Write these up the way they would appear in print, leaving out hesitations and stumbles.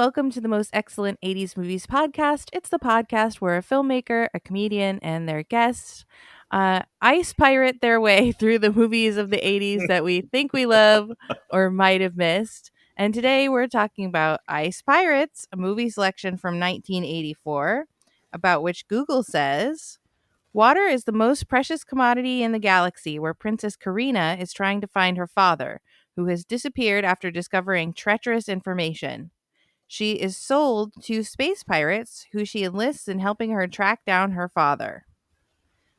welcome to the Most Excellent 80s Movies podcast. It's the podcast where a filmmaker, a comedian, and their guests ice pirate their way through the movies of the 80s that we think we love or might have missed. And today we're talking about Ice Pirates, a movie selection from 1984, about which Google says, water is the most precious commodity in the galaxy, where Princess Karina is trying to find her father, who has disappeared after discovering treacherous information. She is sold to space pirates, who she enlists in helping her track down her father.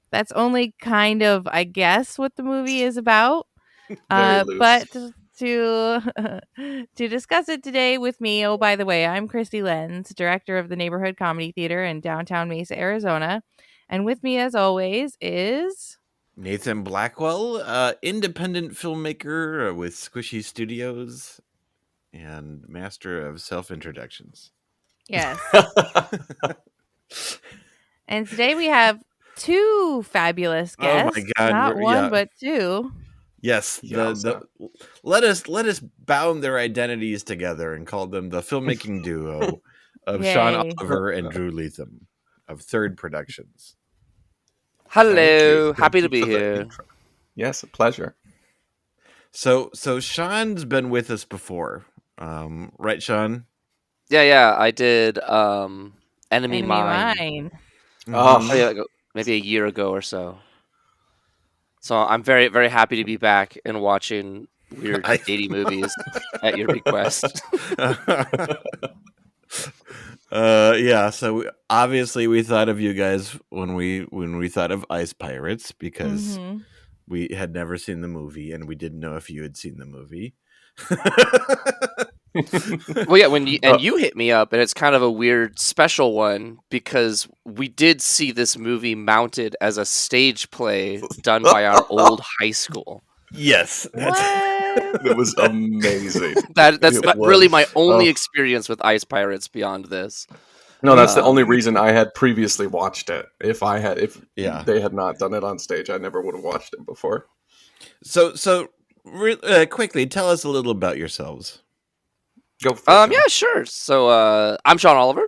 That's only kind of, I guess, what the movie is about. Very loose. But to to discuss it today with me, oh, by the way, I'm Christy Lenz, director of the Neighborhood Comedy Theater in downtown Mesa, Arizona. And with me, as always, is Nathan Blackwell, independent filmmaker with Squishy Studios and master of self-introductions. Yes. And today we have two fabulous guests. Oh my God, not one, but two. Yes, let us bound their identities together and call them the filmmaking duo of Sean Oliver and Drew Leatham of Third Productions. Hello, happy to be here. Yes, a pleasure. So Sean's been with us before, right, Sean? Yeah, I did. Enemy Mine. Oh, yeah, maybe a year ago or so. So I'm very, very happy to be back and watching weird 80 movies at your request. Yeah, so obviously we thought of you guys when we thought of Ice Pirates because we had never seen the movie and we didn't know if you had seen the movie. Well, yeah, you hit me up, and it's kind of a weird special one because we did see this movie mounted as a stage play done by our old high school. Yes, it was amazing. That's really my only experience with Ice Pirates beyond this. No, that's the only reason I had previously watched it. If they had not done it on stage, I never would have watched it before. So quickly, tell us a little about yourselves. Go for it. Yeah, sure. So I'm Sean Oliver,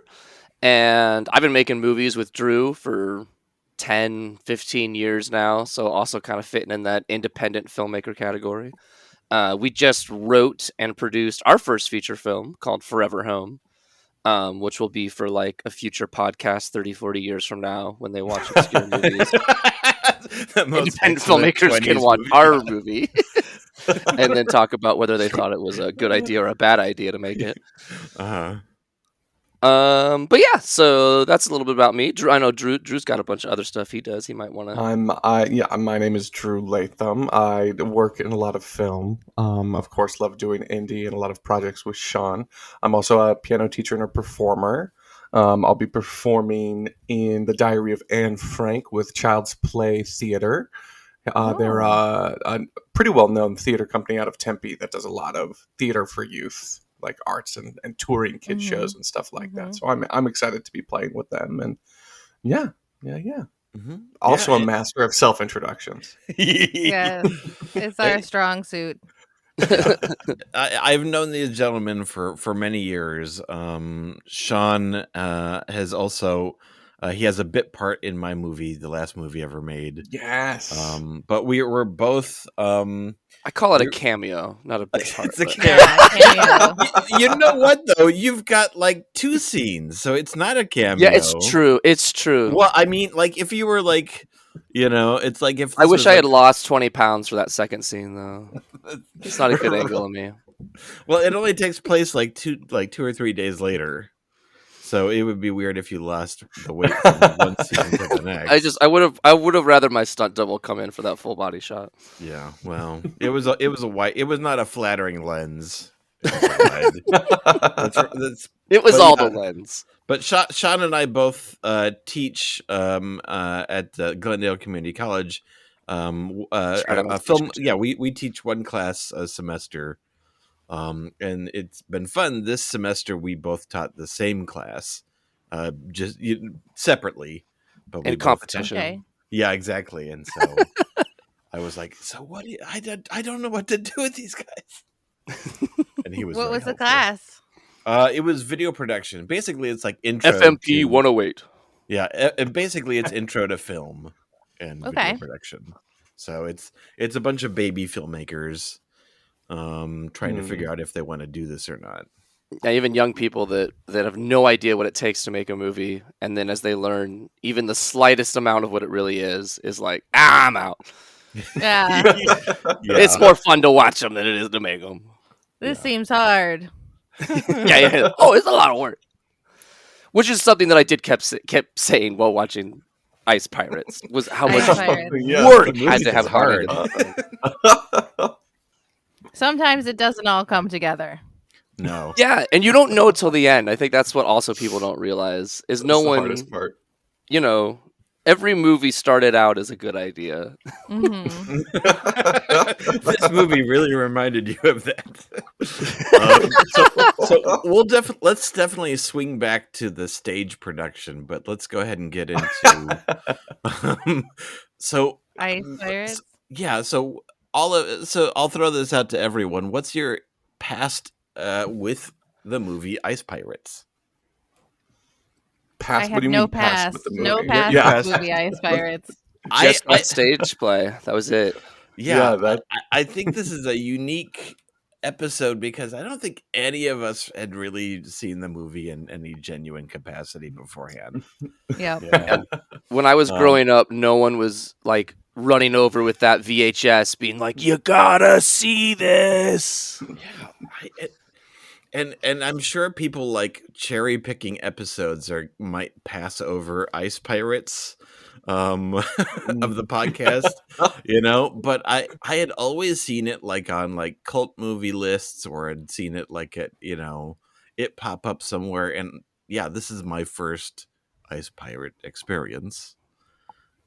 and I've been making movies with Drew for 10, 15 years now, so also kind of fitting in that independent filmmaker category. We just wrote and produced our first feature film called Forever Home, which will be for like a future podcast 30, 40 years from now when they watch obscure movies. Independent filmmakers can watch our movie and then talk about whether they thought it was a good idea or a bad idea to make it. But yeah, so that's a little bit about me. Drew, I know Drew's got a bunch of other stuff he does. He might want to. My name is Drew Latham. I work in a lot of film. Of course, love doing indie and a lot of projects with Sean. I'm also a piano teacher and a performer. I'll be performing in The Diary of Anne Frank with Child's Play Theater. They're a pretty well-known theater company out of Tempe that does a lot of theater for youth, like arts and touring kid shows and stuff like that. So I'm excited to be playing with them, and yeah. Also a master of self-introductions. Yes, it's our strong suit. I've known these gentlemen for many years. Sean has also he has a bit part in my movie, the last movie ever made. Yes. But we're both. I call it a cameo, not a bit part. It's a cameo. You know what though? You've got like two scenes, so it's not a cameo. Yeah, it's true. Well, I mean, like if you were like, it's like if I wish I had lost 20 pounds for that second scene though. It's not a good angle of me. Well, it only takes place like 2 or 3 days later. So it would be weird if you lost the weight from one season to the next. I would have rather my stunt double come in for that full body shot. Yeah, well, it was not a flattering lens. It was all the lens. But Sean and I both teach at Glendale Community College film. Yeah, we teach one class a semester. And it's been fun. This semester, we both taught the same class, just separately, but in competition. Okay. Yeah, exactly. And so I was like, "So what? I don't know what to do with these guys." And he was. What was helpful. the class? It was video production. Basically, it's like intro FMP to 108. and basically it's intro to film and video Okay. production. So it's a bunch of baby filmmakers trying to figure out if they want to do this or not. Yeah, even young people that have no idea what it takes to make a movie, and then as they learn even the slightest amount of what it really is like, I'm out. Yeah. It's more fun to watch them than it is to make them. This seems hard. Yeah. Oh, it's a lot of work. Which is something that I kept saying while watching Ice Pirates was how much Ice Pirates. work had to have hard. Sometimes it doesn't all come together. No. Yeah, and you don't know till the end. I think that's what also people don't realize is no the one. hardest part. You know, every movie started out as a good idea. Mm-hmm. This movie really reminded you of that. So we'll let's definitely swing back to the stage production, but let's go ahead and get into. Ice Pirates. Yeah, so I'll throw this out to everyone. What's your past with the movie Ice Pirates? I have no past. With the movie? No past Yeah. with movie Ice Pirates. Just my stage play. That was it. Yeah, I think this is a unique episode because I don't think any of us had really seen the movie in any genuine capacity beforehand. Yep. Yeah. When I was growing up, no one was like running over with that VHS being like, you gotta see this. Yeah. And I'm sure people like cherry picking episodes might pass over Ice Pirates of the podcast, but I had always seen it like on like cult movie lists or had seen it like at it pop up somewhere, and yeah, this is my first Ice Pirate experience.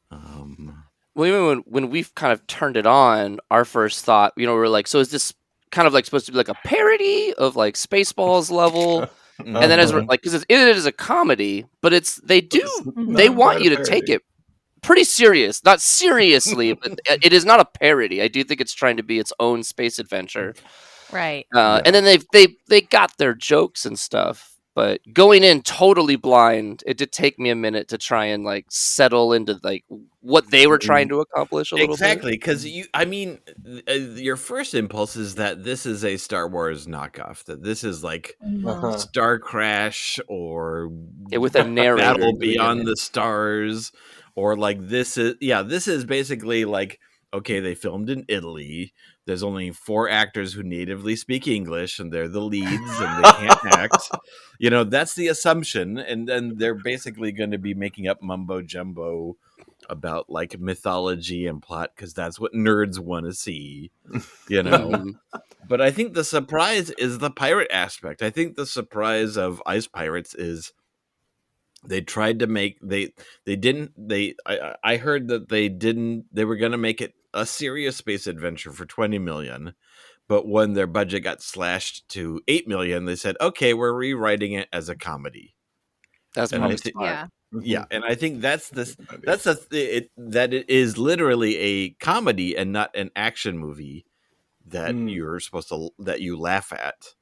Well, even when we've kind of turned it on, our first thought, we're like, so is this kind of like supposed to be like a parody of like Spaceballs level? And then as we're like, because it is a comedy, but they want you to take it pretty serious, not seriously, but it is not a parody. I do think it's trying to be its own space adventure, Right. And then they got their jokes and stuff. But going in totally blind, it did take me a minute to try and like settle into like what they were trying to accomplish a little bit. Exactly, because your first impulse is that this is a Star Wars knockoff. That this is like Star Crash or with a narrator Battle Beyond the Stars, or like this is basically like, okay, they filmed in Italy. There's only 4 actors who natively speak English, and they're the leads, and they can't act. That's the assumption, and then they're basically going to be making up mumbo jumbo about like mythology and plot because that's what nerds want to see. But I think the surprise is the pirate aspect. I think the surprise of Ice Pirates is they tried to make I heard that they were going to make it a serious space adventure for $20 million, but when their budget got slashed to $8 million, they said, okay, we're rewriting it as a comedy. That's probably smart. Yeah, and I think that it is literally a comedy and not an action movie that you're supposed to that you laugh at,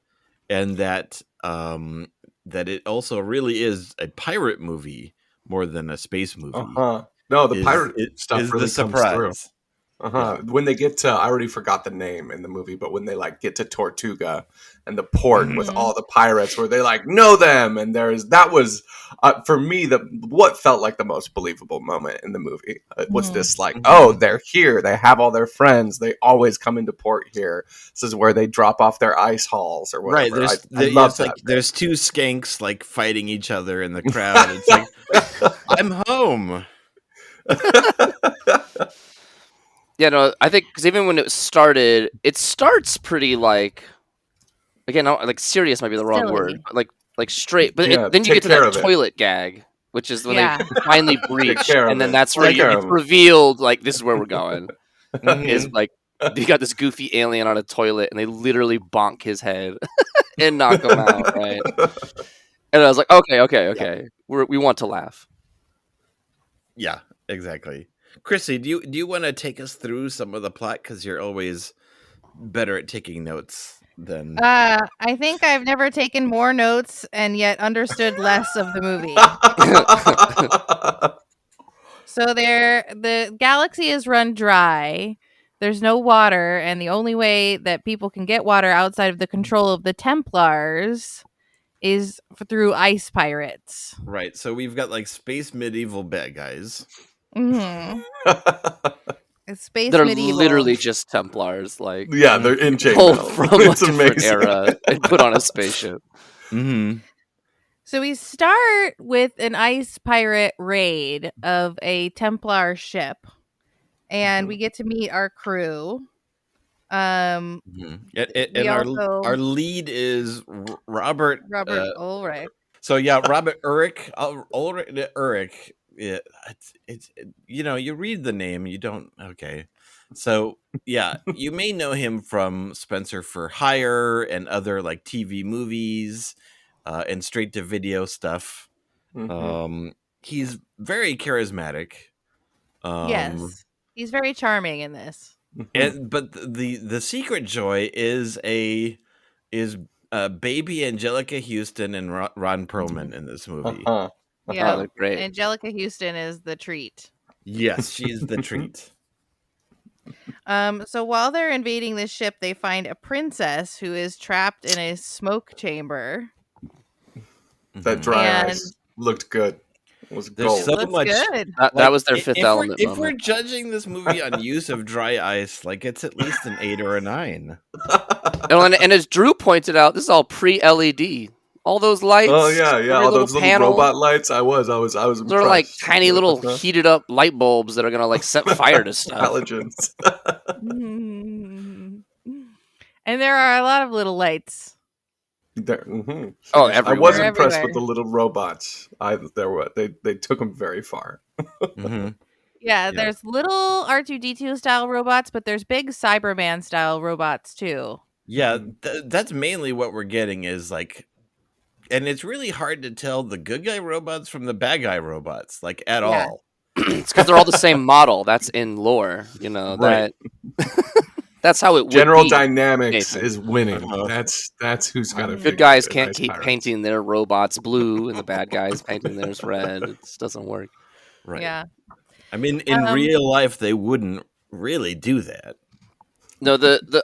and that it also really is a pirate movie more than a space movie. No, the pirate stuff is really the comes through. surprise. When they get to, I already forgot the name in the movie, but when they like get to Tortuga and the port with all the pirates, where they like know them, and that was for me what felt like the most believable moment in the movie. Was this like, oh, they're here, they have all their friends, they always come into port here. This is where they drop off their ice halls or whatever. Right, I love that. Like there's 2 skanks like fighting each other in the crowd. It's like, I'm home. Yeah, no, I think because even when it starts pretty like, again, like serious might be the wrong Silly. word, but like straight. But Yeah, then you get to take care that of it. toilet gag, which is when Yeah. they finally breach, care of and then it. that's where Take care it's of it. revealed like this is where we're going. Is Mhm. like you got this goofy alien on a toilet, and they literally bonk his head and knock him out, right? And I was like, okay, we want to laugh. Yeah, exactly. Chrissy, do you want to take us through some of the plot, because you're always better at taking notes then. I think I've never taken more notes and yet understood less of the movie. So the galaxy is run dry. There's no water, and the only way that people can get water outside of the control of the Templars is through ice pirates. Right. So we've got like space medieval bad guys. Mm-hmm. It's space They're medieval. literally just Templars, like Yeah, they're in pulled chainmail. from a It's different amazing. era and put on a spaceship. Mm-hmm. So we start with an ice pirate raid of a Templar ship, and we get to meet our crew. Mm-hmm. We And also our lead is Robert. Robert Ulrich. So yeah, Robert Urich. Urich. Yeah, it's you read the name, you don't. Okay, so yeah, you may know him from Spencer for Hire and other like TV movies, and straight to video stuff. Mhm. He's very charismatic. Yes, he's very charming in this. But the secret joy is baby Angelica Houston and Ron Perlman in this movie. Uh-huh. Yeah, they're great. Angelica Houston is the treat. Yes, she's the treat. So while they're invading this ship, they find a princess who is trapped in a smoke chamber. That dry ice looked good. It was There's gold. so Looks much. good. That was their Fifth if Element If we're moment. judging this movie on use of dry ice, like it's at least an 8 or a 9. And as Drew pointed out, this is all pre-LED. All those lights. Oh yeah, every all those little panel, robot lights. I was impressed. they're like tiny little Uh-huh. heated up light bulbs that are gonna like set fire to stuff. Intelligence. And there are a lot of little lights. Oh, I everywhere. was They're impressed everywhere. with the little robots. They took them very far. Yeah, Yeah. there's little R2D2 style robots, but there's big Cyberman style robots too. Yeah, that's mainly what we're getting is like, and it's really hard to tell the good guy robots from the bad guy robots, like at Yeah. all. It's because they're all the same model. That's in lore, Right. That's how it would General be. dynamics Nathan. is winning. Uh-huh. That's who's got to. Good guys can't keep painting their robots blue, and the bad guys painting theirs red. It just doesn't work. Right. Yeah. I mean, in real life, they wouldn't really do that. No,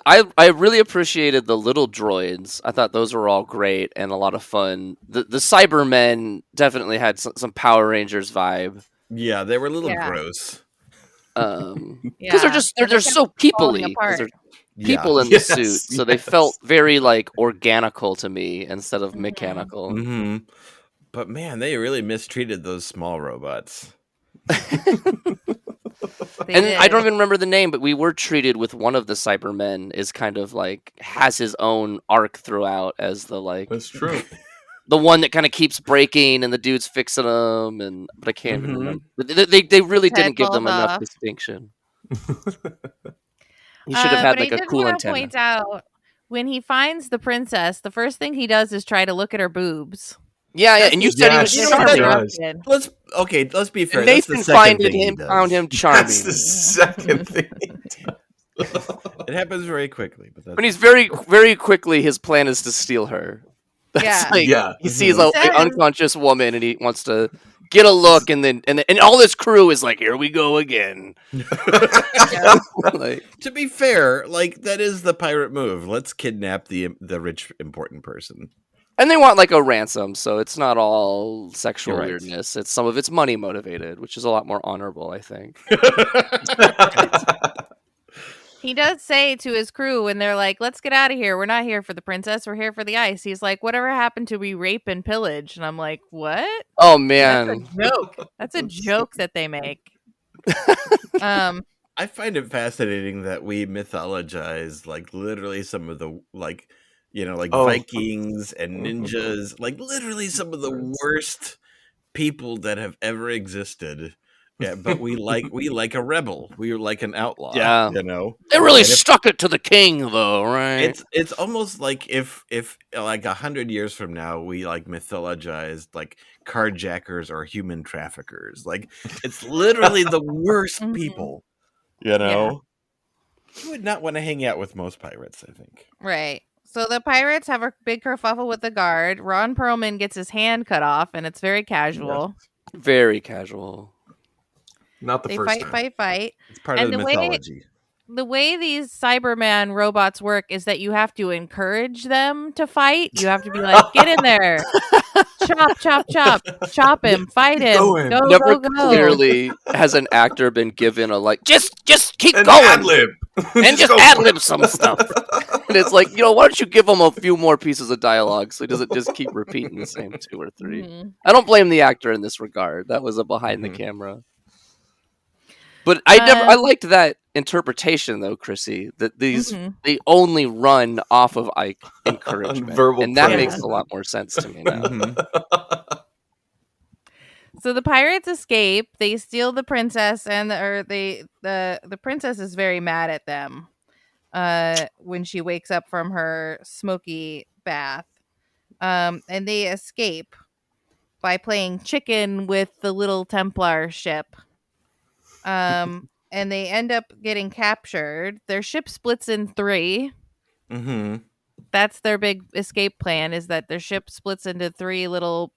I really appreciated the little droids. I thought those were all great and a lot of fun. The Cybermen definitely had some Power Rangers vibe. Yeah, they were a little Yeah. gross. Because they're so peoply. 'Cause they're people in the Yes, suit, so they yes. felt very like organical to me instead of mechanical. Mm-hmm. But man, they really mistreated those small robots. And I don't even remember the name, but we were treated with one of the Cybermen is kind of like has his own arc throughout as the like That's true. the one that kind of keeps breaking and the dude's fixing them, but I can't even Mhm. remember. They really Head didn't give them falls enough off. distinction. He should have had but like I a did cool want to antenna. point out when he finds the princess, the first thing he does is try to look at her boobs. Yeah, and you said he was Yes, charming. does. Let's be fair. And That's the Nathan second thing he found does. him charming. That's the second thing. It happens very quickly, but that's When he's very, very quickly, his plan is to steal her. That's Yeah. like Yeah. he sees He an says- unconscious woman and he wants to get a look, and then all his crew is like, "Here we go again." Like, to be fair, like that is the pirate move. Let's kidnap the rich important person. and they want like a ransom, so it's not all sexual You're right. weirdness. It's some of it's money motivated, which is a lot more honorable, I think. He does say to his crew when they're like, "Let's get out of here. We're not here for the princess. We're here for the ice." He's like, "Whatever happened to we rape and pillage?" And I'm like, "What? Oh That's man, a joke. That's a joke that they make." I find it fascinating that we mythologize like literally some of the like Oh. Vikings and ninjas, like literally some of the worst people that have ever existed. Yeah, but we like a rebel. We are like an outlaw. Yeah. You know? they really And if- stuck it to the king, though, right? It's almost like if like 100 years from now we like mythologized like carjackers or human traffickers. Like it's literally the worst Mhm. people. You know? You would not want to hang out with most pirates, I think. Right. So the pirates have a big kerfuffle with the guard. Ron Perlman gets his hand cut off, and it's very casual. Yes. Very casual. Not the They first fight. time. It's part And of the mythology. the way these Cyberman robots work is that you have to encourage them to fight. You have to be like, get in there, chop, chop, chop, chop him, fight him, Going. go, Never go, go. clearly has an actor been given a just keep And going ad-lib. and just go. ad lib some stuff. And it's like, why don't you give him a few more pieces of dialogue so he doesn't just keep repeating the same 2 or 3. Mhm. I don't blame the actor in this regard. That was a behind the Mhm. camera. But I liked that interpretation though, Chrissy. That they only run off of encouragement, Verbal and that praise. makes a lot more sense to me now. Mhm. So the pirates escape. They steal the princess, and the princess is very mad at them. When she wakes up from her smoky bath, and they escape by playing chicken with the little Templar ship. And they end up getting captured. Their ship splits in 3. Mhm. That's their big escape plan, is that their ship splits into 3 little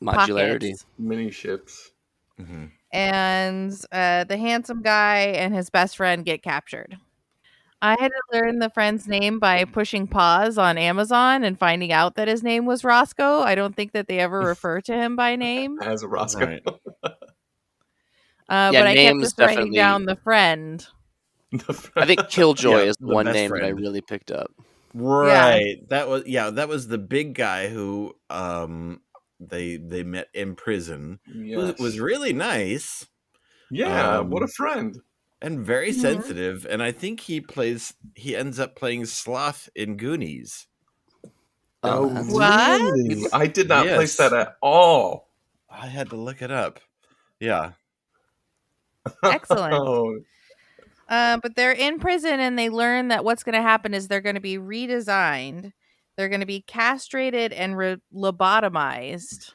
Modularity. pockets. Mini ships. Mhm. And the handsome guy and his best friend get captured. I had to learn the friend's name by pushing pause on Amazon and finding out that his name was Roscoe. I don't think that they ever refer to him by name. As a Roscoe. Right. Yeah, But I kept names just writing definitely. down the friend. I think Killjoy Yeah, is the one best name that I friend. really picked up. Right. That was the big guy who they met in prison. Who Yes. was really nice. Yeah, what a friend. And very Mhm. sensitive. And I think he ends up playing Sloth in Goonies. Oh, That's- What? really? I did not place Yes. that at all. I had to look it up. Yeah. Excellent. Oh, But they're in prison, and they learn that what's going to happen is they're going to be redesigned. They're going to be castrated and lobotomized.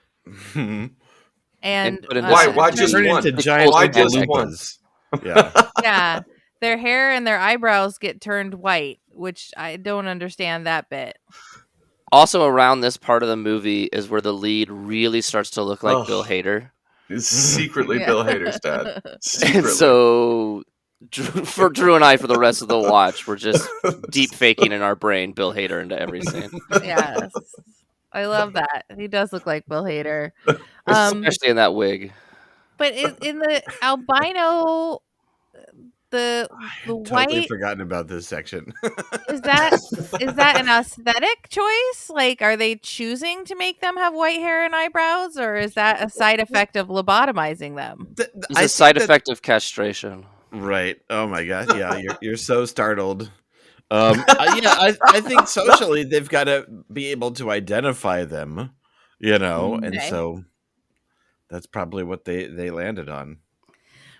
And put into Why some- just Turn one? into giant Why Oompa just Loompas. Yeah. yeah, their hair and their eyebrows get turned white, which I don't understand that bit. Also, around this part of the movie is where the lead really starts to look like Ugh. Bill Hader. It's secretly Yeah. Bill Hader's dad. Secretly. And so, for Drew and I, for the rest of the watch, we're just deep faking in our brain Bill Hader into every scene. Yes, I love that. He does look like Bill Hader. Especially in that wig. But in the albino, the I had totally white, forgotten about this section. is that an aesthetic choice? Like, are they choosing to make them have white hair and eyebrows, or is that a side effect of lobotomizing them? It's a side effect of castration. Right. Oh my god. Yeah, you're so startled. I think socially they've got to be able to identify them, and Okay. so that's probably what they landed on.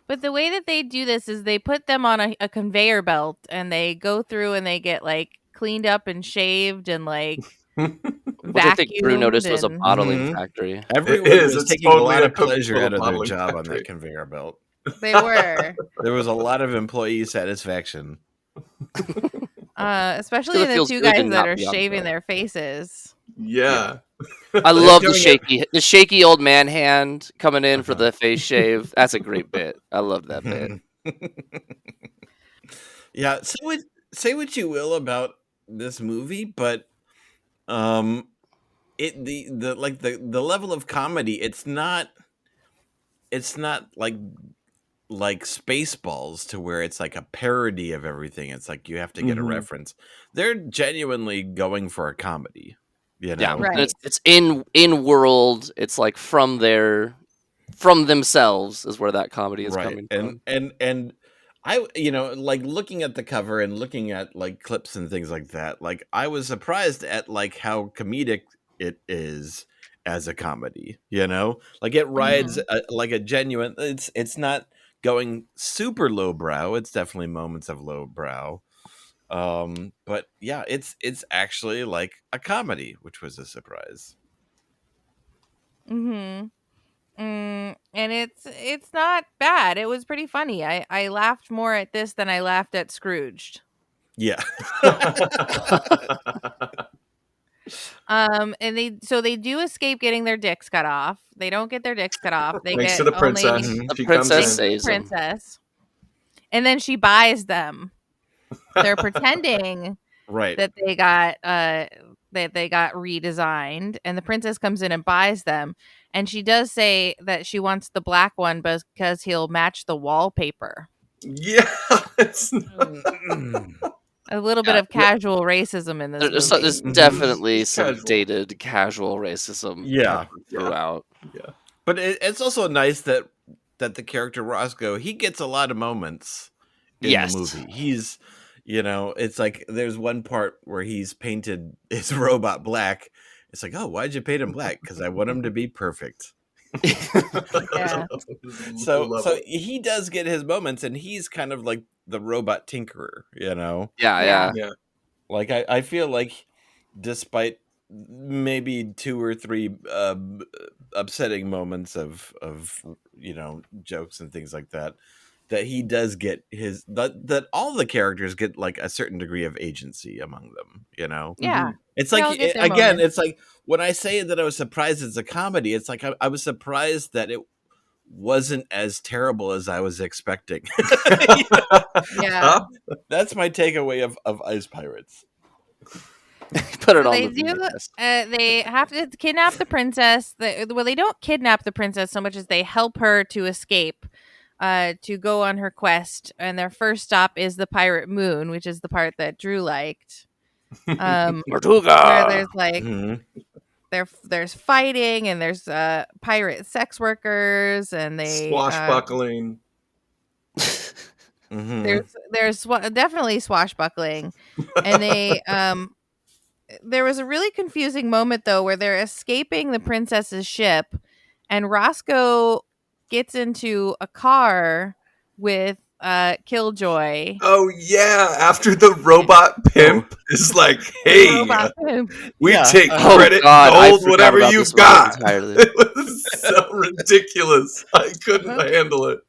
But the way that they do this is they put them on a conveyor belt, and they go through and they get like cleaned up and shaved and like Which I think Drew noticed was a vacuumed. bottling Mhm. factory. Everyone is. was It's taking a totally lot a of pleasure Coca-Cola out of their bottling job on factory. that conveyor belt. They were. There was a lot of employee satisfaction. Especially 'Cause it the feels 2 good to guys that not are be on the shaving belt. their faces. Yeah. I love the doing the shaky old man hand coming in for the face shave. That's a great bit. I love that bit. Yeah, say what you will about this movie, but it the level of comedy, it's not like Spaceballs to where it's like a parody of everything. It's like you have to get a Mhm. reference. They're genuinely going for a comedy, Yeah, Right. and it's in world. It's like from themselves is where that comedy is right. coming And from. and I like looking at the cover and looking at like clips and things like that, like I was surprised at like how comedic it is as a comedy, like it rides like a genuine, it's not going super lowbrow. It's definitely moments of lowbrow. But yeah, it's actually like a comedy, which was a surprise. Mm-hmm. And it's not bad. It was pretty funny. I laughed more at this than I laughed at Scrooged. Yeah. And they do escape getting their dicks cut off. They don't get their dicks cut off. They Thanks get to the only princess. The She princess comes in. saves them. princess. And then she buys them. They're pretending Right. that they got redesigned, and the princess comes in and buys them. And she does say that she wants the black one because he'll match the wallpaper. Yeah. It's A little bit Yeah. of casual racism in this There's movie. definitely It's some casual. dated casual racism Yeah. throughout. Yeah. But it's also nice that the character Roscoe, he gets a lot of moments in Yes. the movie. He's, it's like there's one part where he's painted his robot black. It's like, oh, why'd you paint him black? Because I want him to be perfect. Yeah. So he does get his moments, and he's kind of like the robot tinkerer, Yeah. Yeah. Like I feel like, despite maybe 2 or 3 upsetting moments of jokes and things like that, that he does get that all the characters get like a certain degree of agency among them. Yeah. It's They like, all get their again, moments. it's like when I say that I was surprised it's a comedy, it's like I was surprised that it wasn't as terrible as I was expecting. Yeah. That's my takeaway of Ice Pirates. Put it So on they the do. list. They have to kidnap the princess. They don't kidnap the princess so much as they help her to escape, to go on her quest. And their first stop is the pirate moon, which is the part that Drew liked. Where Tortuga. there's like there's fighting and there's pirate sex workers and they Swashbuckling. there's definitely swashbuckling, and they there was a really confusing moment though where they're escaping the princess's ship, and Roscoe gets into a car with Killjoy. Oh yeah, after the robot pimp is like, hey, Robot pimp. we Yeah. take Oh, credit, God, I gold, forgot whatever about you've this movie got. entirely. It was so ridiculous. I couldn't handle it.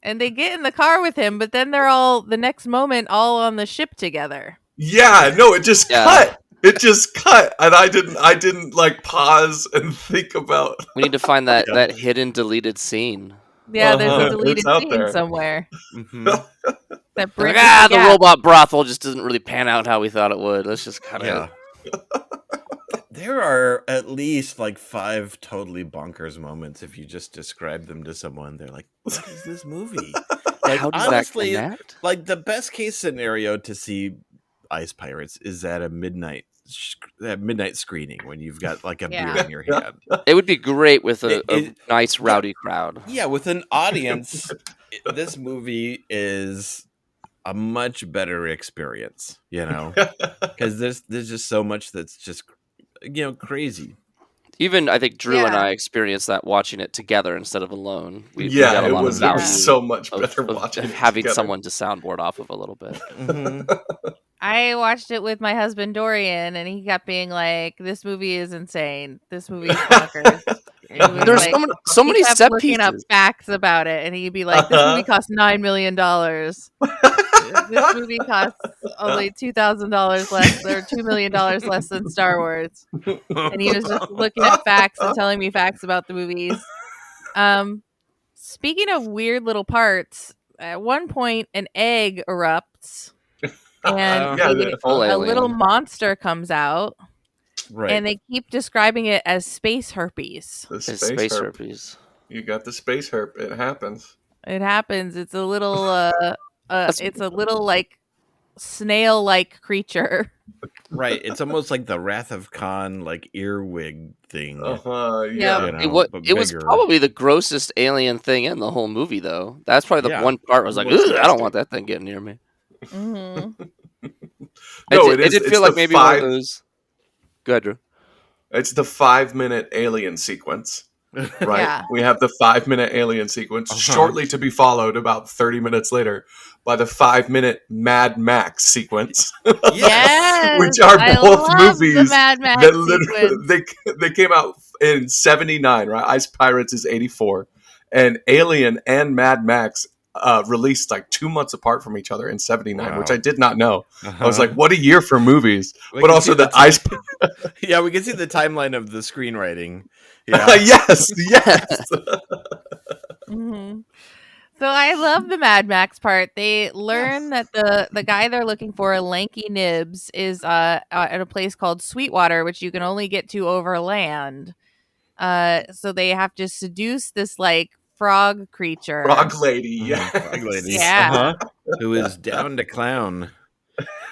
And they get in the car with him, but then they're all the next moment all on the ship together. Yeah, no, it just Yeah. cut. It just cut, and I didn't like pause and think about. We need to find that hidden deleted scene. Yeah, there's a It's deleted out scene there. somewhere that Like, bridges the gap. robot brothel just doesn't really pan out how we thought it would. Let's just kind of. Yeah. There are at least like 5 totally bonkers moments if you just describe them to someone. They're like, what is this movie? Like, How does honestly, that connect? like the best case scenario to see Ice Pirates is at a midnight screening when you've got like a beer in your hand. It would be great with a It- nice rowdy crowd. Yeah, with an audience, this movie is a much better experience, because there's just so much that's just crazy. Even I think Drew and Yeah. I experienced that watching it together instead of alone. We Yeah, got a it lot was of value so much of- better of watching it having together. someone to soundboard off of a little bit. I watched it with my husband Dorian, and he kept being like, "This movie is insane. This movie is bonkers." He was There's like- so he many kept set looking up pieces. facts about it, and he'd be like, "This movie cost $9 million. This movie costs only $2,000 less, or $2 million less than Star Wars." And he was just looking at facts and telling me facts about the movies. Speaking of weird little parts, at one point an egg erupts, and Yeah, Full a alien. little monster comes out. Right. And they keep describing it as space herpes. The It's space space herp. herpes. You got the space herp. It happens. It happens. It's a little That's- it's a little like snail-like creature. Right. It's almost like the Wrath of Khan like earwig thing. Yeah. It was bigger. probably the grossest alien thing in the whole movie, though. That's probably the Yeah. one part I was like, Most "Ugh, I don't nasty. want that thing getting near me. Mm-hmm. No, It it is. did It's feel like the maybe 5. one of those. Go ahead, Drew. It's the 5-minute alien sequence. Right? Yeah. We have the 5-minute alien sequence, shortly to be followed about 30 minutes later by the 5-minute Mad Max sequence. Yes, Which are I both love the movies Mad Max that literally sequence. they came out in 79, right? Ice Pirates is 84. And Alien and Mad Max released like 2 months apart from each other in '79, which Wow. I did not know. Uh-huh. I was like, what a year for movies! We But can also see the ice. Yeah, we can see the timeline of the screenwriting. Yeah. Yes, yes. Mhm. So I love the Mad Max part. They learn Yes. that the guy they're looking for, Lanky Nibs, is at a place called Sweetwater, which you can only get to over land. So they have to seduce this like frog creature. Frog lady, Mhm. yes. Frog lady. Yeah. Uh-huh. Who is down to clown.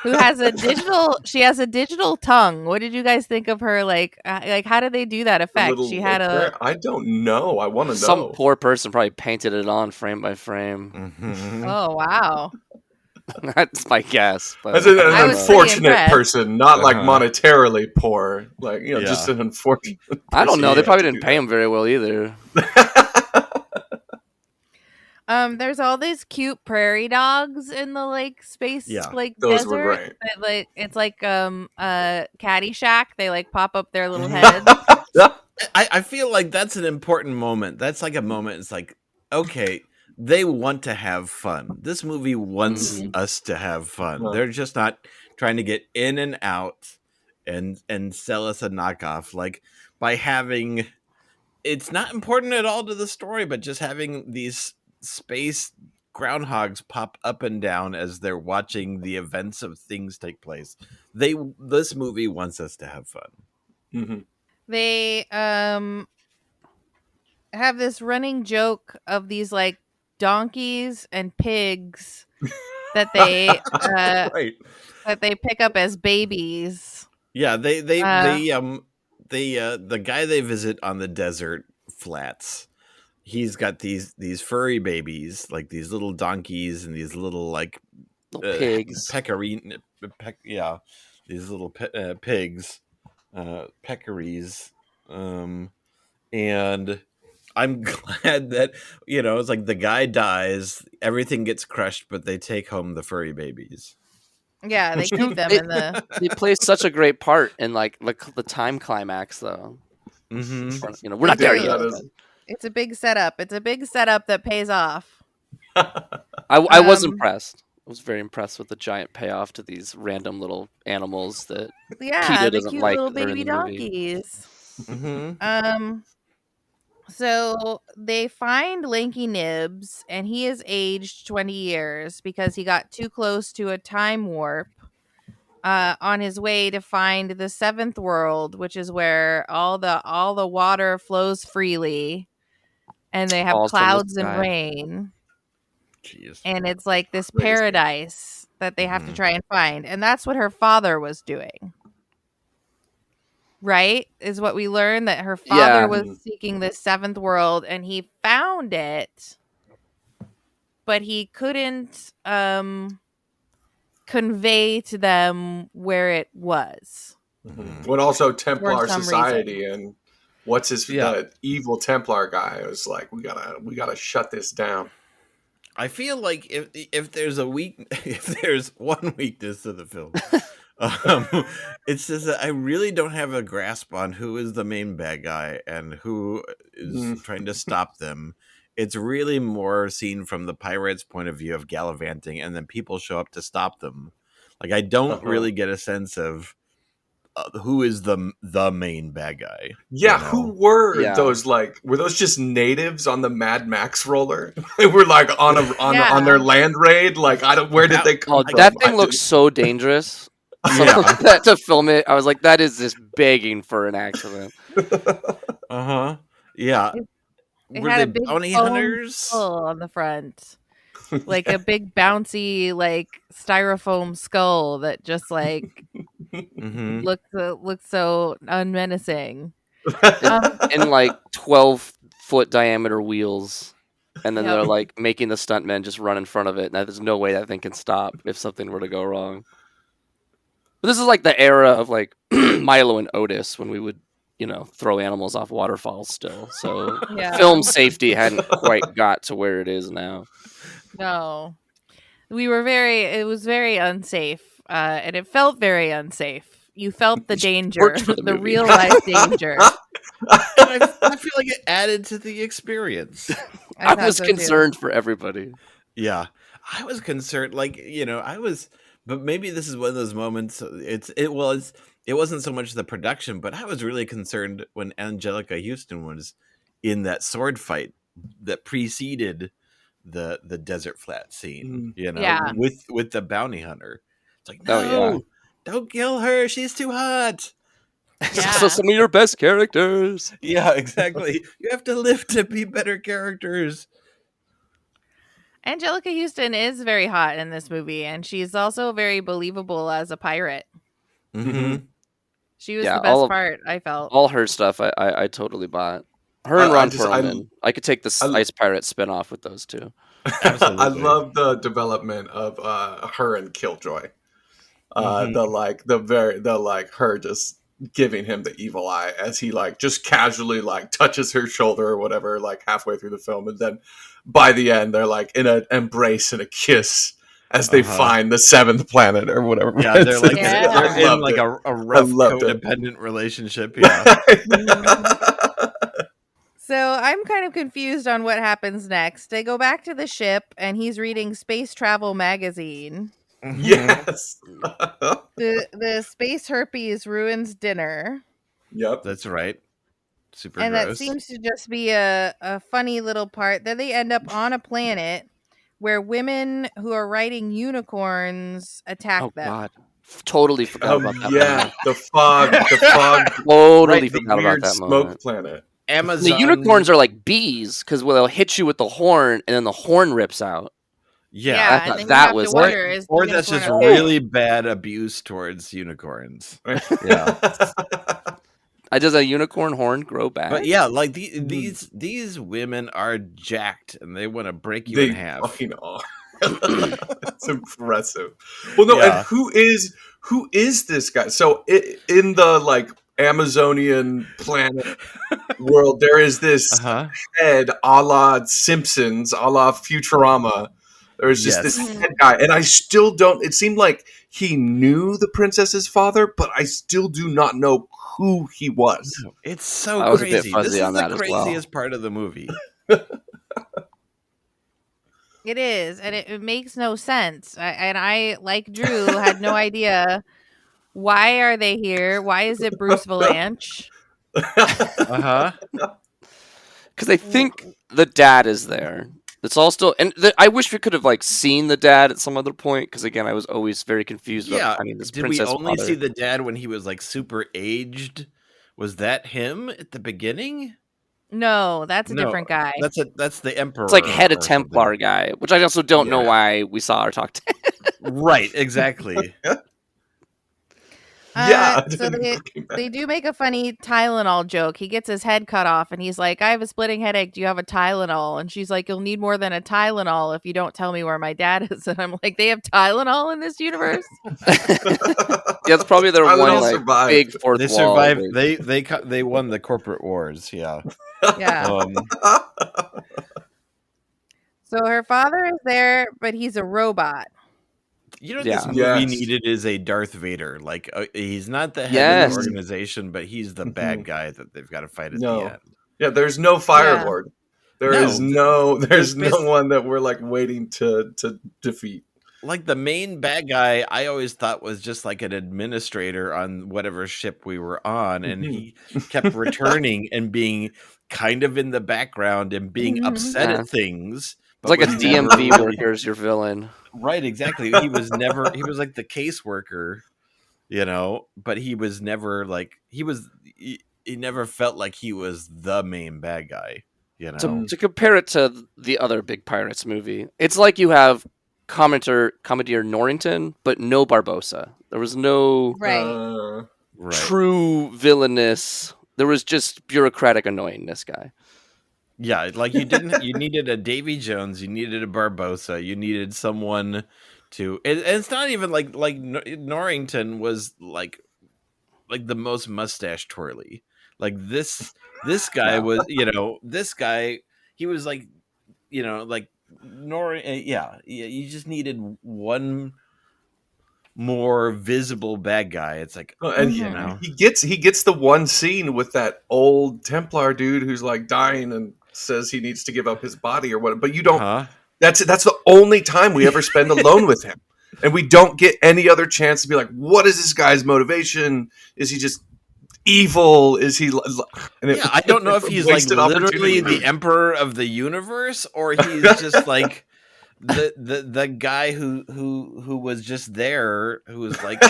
Who has a digital? She has a digital tongue. What did you guys think of her? Like how did they do that A effect? little She had lick a there. I don't know. I want to Some know. poor person probably painted it on frame by frame. Mhm. oh wow. That's my guess. But As an I was pretty unfortunate impressed. person, not like Uh-huh. monetarily poor, like just Yeah. an unfortunate. I don't person know. They to probably do didn't pay him very well either. that. There's all these cute prairie dogs in the like space Yeah. like Those were desert. great. That, like it's like Caddyshack. They like pop up their little heads. I feel like that's an important moment. That's like a moment. It's like, okay, they want to have fun. This movie wants Mhm. us to have fun. Huh. They're just not trying to get in and out and sell us a knockoff. Like by having, it's not important at all to the story, but just having these space groundhogs pop up and down as they're watching the events of things take place. This movie wants us to have fun. Mhm. They have this running joke of these like donkeys and pigs that they Right. that they pick up as babies. Yeah, Uh, the guy they visit on the desert flats, he's got these furry babies, like these little donkeys and these little like Little pigs. yeah, these little pigs, peccaries, and I'm glad that it's like the guy dies, everything gets crushed, but they take home the furry babies. yeah, they keep them It- in the. They play such a great part in like the time climax, though. Mm-hmm. We're not there Yeah, yet. that is- It's a big setup. It's a big setup that pays off. I was Um, impressed. I was very impressed with the giant payoff to these random little animals that Yeah, PETA the doesn't cute like little that are in baby the movie. donkeys. Mm-hmm. So they find Lanky Nibs, and he is aged 20 years because he got too close to a time warp on his way to find the seventh world, which is where all the water flows freely, and they have Falls from the clouds and sky. rain, Jeez. and it's like this Crazy. paradise that they have to Mhm. try and find, and that's what her father was doing. Right? Is what we learned, that her father Yeah. was seeking this seventh world and he found it, but he couldn't convey to them where it was. Mhm. But also Templar some society and what's his Yeah. the evil Templar guy was like, we gotta shut this down. I feel like if there's if there's one weakness to the film, it's just that I really don't have a grasp on who is the main bad guy and who is trying to stop them. It's really more seen from the pirates' point of view of gallivanting, and then people show up to stop them. Like I don't really get a sense of who is the main bad guy. Yeah, who were Yeah. those? Like, were those just natives on the Mad Max roller? They were like on Yeah. on their land raid. Like, I don't. Where did they come Oh, from? that I thing looks so dangerous. Yeah. Something like that to film it, I was like, that is just begging for an accident. Uh-huh. Yeah. It Were had they a big bounty foam hunters? skull on the front. Like a big bouncy like styrofoam skull that just like Mm-hmm. looks so unmenacing. In like 12-foot diameter wheels. And then Yep. they're like making the stuntmen just run in front of it. And there's no way that thing can stop if something were to go wrong. But this is like the era of like Milo and Otis when we would, throw animals off waterfalls still. So Yeah. film safety hadn't quite got to where it is now. No. It was very unsafe. And it felt very unsafe. You felt the danger, Worked for the the movie. real life danger. And I feel like it added to the experience. I thought was so, too. concerned for everybody. Yeah, I was concerned. Like I was, but maybe this is one of those moments. It wasn't so much the production, but I was really concerned when Angelica Houston was in that sword fight that preceded the desert flat scene. Mm. Yeah. With the bounty hunter. It's like, Oh yeah. no, don't kill her. She's too hot. It's also Yeah. some of your best characters. Yeah, exactly. You have to live to be better characters. Angelica Houston is very hot in this movie, and she's also very believable as a pirate. Mm-hmm. She was Yeah, the best part, I felt. all her stuff I totally bought. Her and I Ron just Perlman. I could take the I Ice Pirate spinoff with those two. I Absolutely. love the development of her and Killjoy. Mhm. The her just giving him the evil eye as he like just casually like touches her shoulder or whatever, like halfway through the film, and then by the end they're like in an embrace and a kiss as they Uh-huh. find the seventh planet or whatever. Yeah, they're like Yeah. they're I in loved like it. a I rough loved it. codependent relationship. Yeah. So I'm kind of confused on what happens next. They go back to the ship, and he's reading Space Travel magazine. Mhm. Yes. The space herpes ruins dinner, Yep. That's right. Super and gross. that seems to just be a funny little part. Then they end up on a planet where women who are riding unicorns attack Oh them. god. Totally forgot Oh about that yeah, moment. the fog, Totally Right, the forgot about weird that smoke moment. planet. Amazon. The unicorns are like bees because they'll hit you with the horn and then the horn rips out. Yeah. I and thought then you that have was to wonder is the Or that's just unicorn really bad abuse towards unicorns. Yeah. does a unicorn horn grow back? But yeah, like these women are jacked and they want to break you in They half. fucking are. It's impressive. Well, no, Yeah. and who is this guy? So in the like Amazonian planet world, there is this Uh-huh. head, a la Simpsons, a la Futurama. There's just this Yes. head guy, and I still don't. It seemed like he knew the princess's father, but I still do not know who he was. It's so I was a bit crazy. fuzzy This is on the that as well. craziest part of the movie. It is, and it makes no sense. I, like Drew, had no idea why are they here. Why is it Bruce Valanche? Uh-huh. Because I think the dad is there. It's all still, and I wish we could have like seen the dad at some other point. Because again, I was always very confused Yeah. about finding this Did we princess only father. see the dad when he was like super aged? Was that him at the beginning? No, that's a No, different guy. That's the emperor. It's like head of or something. Templar guy, which I also don't know Yeah. why we saw or talked to. Right, exactly. Yeah, I So didn't they fucking- they do make a funny Tylenol joke. He gets his head cut off, and he's like, "I have a splitting headache. Do you have a Tylenol?" And she's like, "You'll need more than a Tylenol if you don't tell me where my dad is." And I'm like, "They have Tylenol in this universe?" Yeah, it's probably their Tylenol one like survived. big fourth They wall. survived. They won the corporate wars. Yeah. Yeah. So her father is there, but he's a robot. You know what Yeah. this movie Yes. needed is a Darth Vader. Like he's not the head Yes. of the organization, but he's the bad guy that they've got to fight at No. the end. Yeah, there's no Fire Yeah. Lord. There's There's no one that we're like waiting to defeat. Like the main bad guy, I always thought was just like an administrator on whatever ship we were on, and he kept returning and being kind of in the background and being upset Yeah. at things. It's like a was never DMV really- worker's your villain. Right, exactly. He was like the caseworker, but he was never like he never felt like he was the main bad guy, To compare it to the other big Pirates movie, it's like you have Commodore Norrington, but no Barbossa. There was no Right. Right. true villainous. There was just bureaucratic annoyingness guy. Yeah, like you needed a Davy Jones, you needed a Barbossa, you needed someone to, and it's not even like Norrington was like the most mustache twirly. Like this guy was, this guy, he was like, like you just needed one more visible bad guy. It's like, And he gets the one scene with that old Templar dude who's like dying and says he needs to give up his body or what. But you don't. That's the only time we ever spend alone with him. And we don't get any other chance to be like, what is this guy's motivation? Is he just evil? Is he? Yeah, I don't know if he's like wasted literally opportunity. the emperor of the universe, or he's just like the guy who was just there, who was like,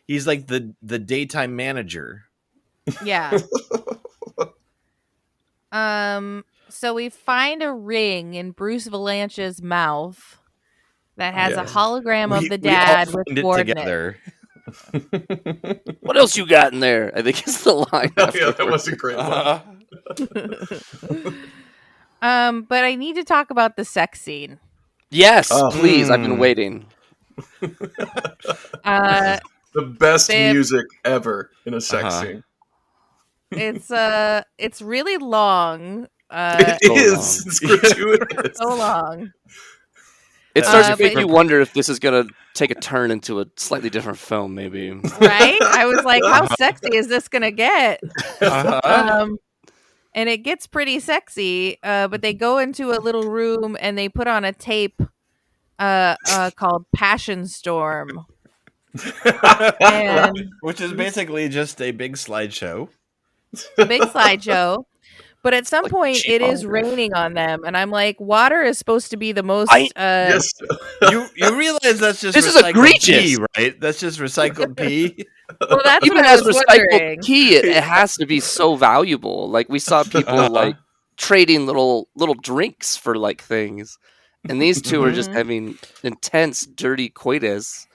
he's like the daytime manager. Yeah. So we find a ring in Bruce Valanche's mouth that has a Yes. hologram of the We all dad with find it coordinates. together. What else you got in there? I think it's the line. Yeah, that was a great one. But I need to talk about the sex scene. Yes, Oh. please. I've been waiting. Uh, The best Babe. music ever in a sex scene. it's really long. It so is. long. It's gratuitous. So long. It starts to but make you you- wonder if this is going to take a turn into a slightly different film, maybe. Right? I was like, how sexy is this gonna get? And it gets pretty sexy, but they go into a little room and they put on a tape called Passion Storm. And Which is basically just a big slideshow. a big slideshow. But at some Like point, cheap it is hunger. raining on them, and I'm like, water is supposed to be the most. Yes. You realize that's just This is recycled egregious. pee, right? That's just recycled pee. Well, that's Even what I as was recycled wondering. pee, it has to be so valuable. Like we saw people like trading little drinks for like things, and these two are just Mhm. having intense, dirty coitus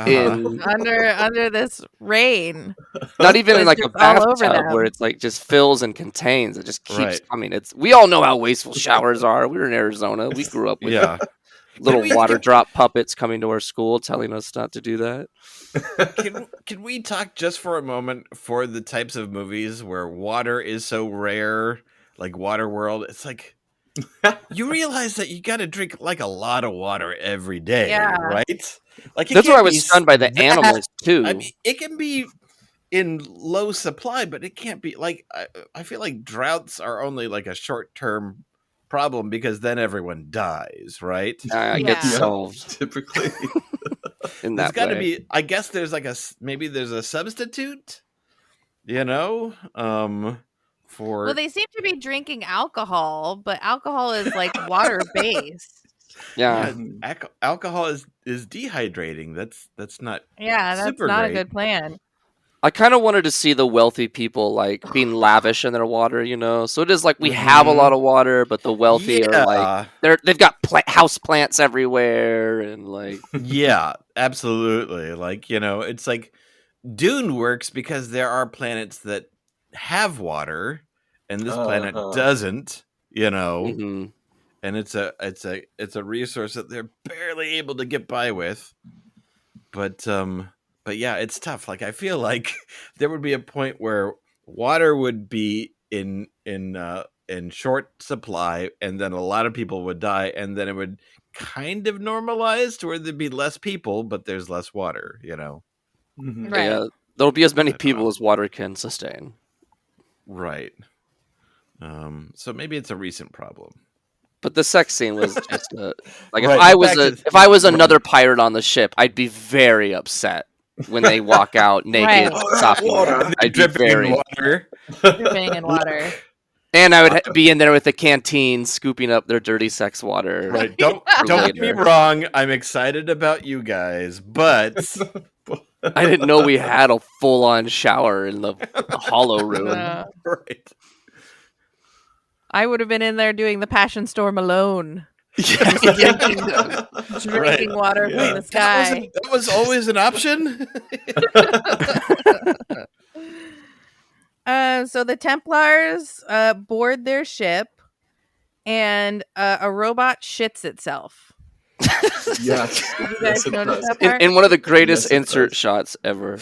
in under this rain. not even in It's like a just all over bathtub them. where it's like just fills and contains. It just keeps Right. coming. We all know how wasteful showers are. We were in Arizona. We grew up with Yeah. little Can we- water drop puppets coming to our school telling us not to do that. Can we talk just for a moment for the types of movies where water is so rare, like Waterworld? It's like you realize that you got to drink like a lot of water every day, Yeah. right? Like it That's why I can't was be stunned by the that- animals too. I mean, it can be in low supply, but it can't be like I feel like droughts are only like a short term problem because then everyone dies, right? It gets Yeah. solved Typically. in There's that got to way. be. I guess there's like maybe there's a substitute. For Well, they seem to be drinking alcohol, but alcohol is like water based. Yeah. alcohol is dehydrating. That's not. Yeah, that's Super not great. a good plan. I kind of wanted to see the wealthy people like being lavish in their water, So it is like we have a lot of water, but the wealthy are like they've got house plants everywhere and like yeah, absolutely. Like it's like Dune works because there are planets that have water, and this planet doesn't. mhm. And it's a resource that they're barely able to get by with. But yeah, it's tough. Like I feel like there would be a point where water would be in short supply, and then a lot of people would die, and then it would kind of normalize to where there'd be less people, but there's less water. Mhm. Right. Yeah, there'll be as many I don't people know. as water can sustain. Right. So maybe it's a recent problem. But the sex scene was just like Right, if I was another pirate on the ship, I'd be very upset when they walk out naked, Right. sopping Water. wet. I'd be Dripping in very, water. Dripping in water. and I would be in there with the canteen, scooping up their dirty sex water. Right. Don't get me later. wrong. I'm excited about you guys, but I didn't know we had a full-on shower in the hollow room. right. I would have been in there doing the Passion Storm alone, Yeah. drinking water from the sky. That was always an option. So the Templars board their ship, and a robot shits itself. Yes. Did you Yes, guys it notice does. that part? In one of the greatest Yes, it insert does. shots ever.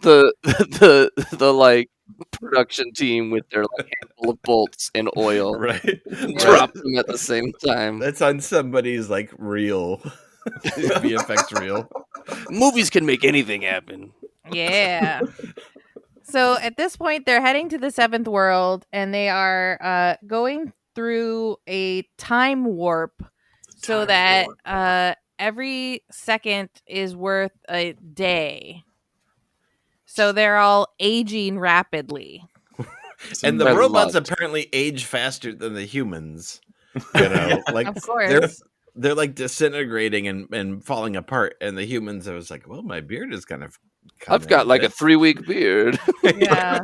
The like production team with their like handful of bolts and oil Right. drop them at the same time. That's on somebody's like reel. VFX reel. Movies can make anything happen. Yeah. So at this point, they're heading to the seventh world, and they are going through a time warp so that every second is worth a day. So they're all aging rapidly. And the I robots loved. apparently age faster than the humans. You know, like Of course. they're like disintegrating and falling apart, and the humans, I was like, well, my beard is kind of I've got like a 3-week beard. Yeah.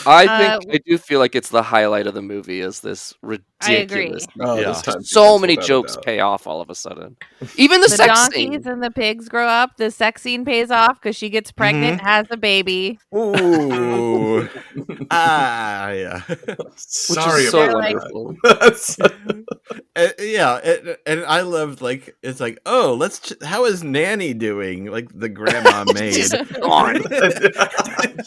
I do feel like it's the highlight of the movie is this I agree. ridiculous. Oh, Yeah. this time So sequence, many without a jokes doubt. pay off all of a sudden. Even the The sex donkeys scene. and the pigs grow up. The sex scene pays off because she gets pregnant, has a baby. Ooh. Yeah. Which Sorry is so about wonderful. that. And I loved, like, it's like, oh, how is Nanny doing? Like the grandma maid. She's gone.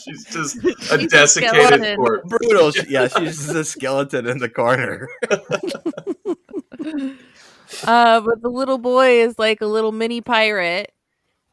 She's just She's a a desiccated skeleton. corpse. Brutal. Yeah, she's just a skeleton in the corner. But the little boy is like a little mini pirate.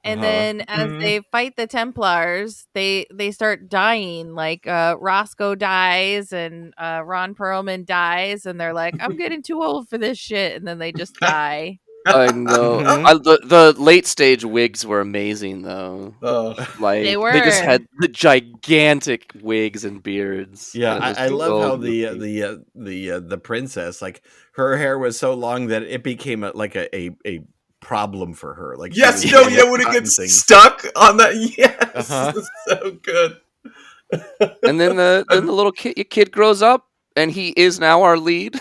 And Uh-huh. then as they fight the Templars, they start dying. Like Roscoe dies and Ron Perlman dies, and they're like, "I'm getting too old for this shit," and then they just die. I know. Mhm. The late stage wigs were amazing though. Oh, Like They they just were. had the gigantic wigs and beards. Yeah, and it was I love so how goofy. the princess, like, her hair was so long that it became a problem for her. Like, she yes, was no, getting yeah, when it caught in gets things. stuck on that, yes, Uh-huh. it's so good. And then the little kid grows up and he is now our lead.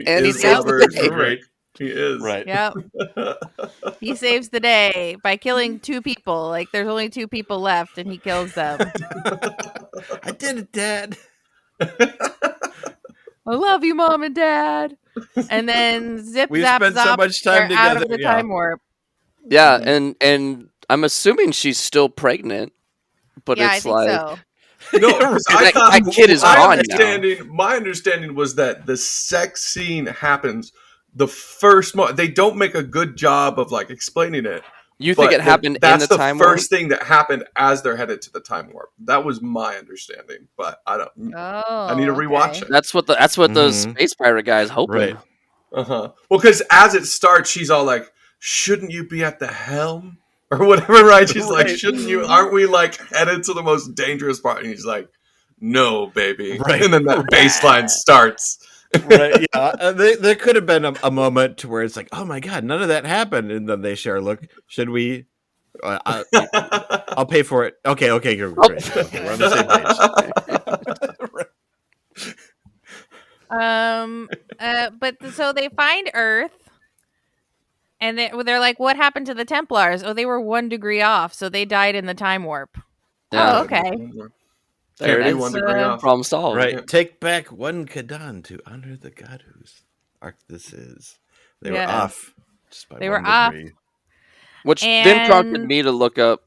And he is saves the Albert day. Rick. He is. Right. Yep, he saves the day by killing 2 people. Like there's only 2 people left, and he kills them. I did it, Dad. I love you, Mom and Dad. And then zip We've zap spent so zop, much they're time out of together, the yeah. time warp. Yeah, and I'm assuming she's still pregnant, but Yeah, I it's think like so. No, because I That- thought that kid is gone now. My understanding was that the sex scene happens the first month. They don't make a good job of like explaining it. you think But it happened in that's the time warp? first thing that happened as they're headed to the time warp. That was my understanding, but I don't. Oh, I need to rewatch okay. it. That's what the Mhm. space pirate guy is hoping. Right. Well, because as it starts, she's all like, "Shouldn't you be at the helm?" or whatever, right? She's like, Right. "Shouldn't you? Aren't we like headed to the most dangerous part?" And he's like, "No, baby." Right. And then that bass line starts. Right. Yeah. There could have been a moment to where it's like, oh my god, none of that happened, and then they share a look. Should we? I'll pay for it. Okay, great. Okay, we're on the same page. But so they find Earth, and they're like, "What happened to the Templars?" Oh, they were 1 degree off, so they died in the time warp. Yeah. Oh, okay. There it Can't be is. 1 degree off. Problem solved. Right. Take back 1 Kadan to honor the god whose arc this is. They Yes. were off. Just by They 1 were off. degree. Which then prompted And- me to look up